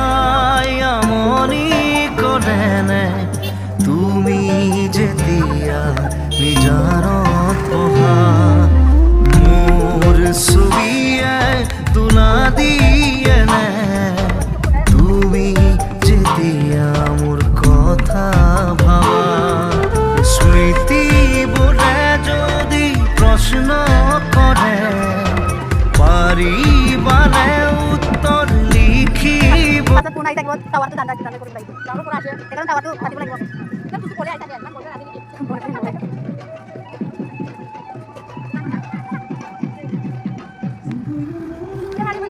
চাই আমনি কৰেনে তুমি যেতিয়া নিজানত পঢ়া মোৰ ছবিয়ে তোলা দিয়েনে তুমি যেতিয়া মোৰ কথা ভাবা স্মৃতিবোৰে যদি প্ৰশ্ন কৰে পাৰিবানে উত্তৰ লিখিব পুনাই থাকিব টাৱাৰটো দাণ্ডা কৰি লাগিব টাৱাৰৰ পৰা আছে সেইকাৰণে টাৱাৰটো কাটিব লাগিব তুই ক'লে আইছা ইমান বছৰ আজি নেকি